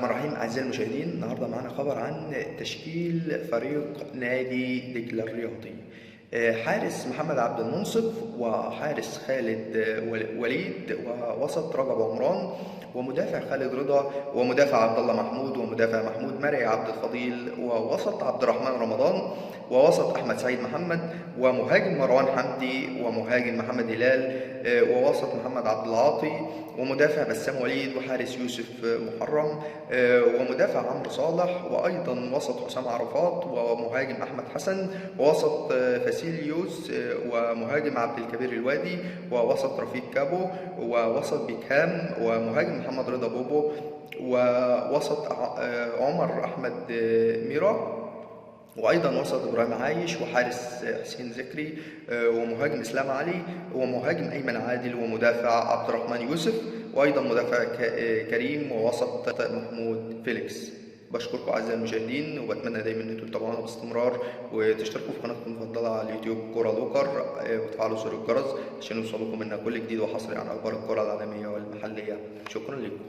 الرحمن الرحيم. أعزائي المشاهدين، النهارده معانا خبر عن تشكيل فريق نادي دجلة الرياضي. حارس محمد عبد المنصف، وحارس خالد وليد، ووسط رجب عمران، ومدافع خالد رضا، ومدافع عبد الله محمود، ومدافع محمود مرعي عبد الفضيل، ووسط عبد الرحمن رمضان، ووسط احمد سعيد محمد، ومهاجم مروان حمدي، ومهاجم محمد هلال، ووسط محمد عبد العاطي، ومدافع بسام وليد، وحارس يوسف محرم، ومدافع عمرو صالح، وايضا وسط حسام عرفات، ومهاجم احمد حسن، ووسط فاسيليوس، ومهاجم عبد الكبير الوادي، ووسط رفيق كابو، ووسط بيكهام، ومهاجم محمد رضا بوبو، ووسط عمر احمد ميرا، وايضا وسط ابراهيم عايش، وحارس حسين ذكري، ومهاجم اسلام علي، ومهاجم ايمن عادل، ومدافع عبد الرحمن يوسف، وايضا مدافع كريم، ووسط محمود فيليكس. بشكركم اعزائي المشاهدين، وبتمنى دايما ان انتم تتابعونا باستمرار، وتشتركوا في قناتكم المفضله على اليوتيوب كرة لوكر، وتفعلوا زر الجرس عشان يوصلكم منا كل جديد وحصري عن اخبار الكرة العالميه والمحليه. شكرا لكم.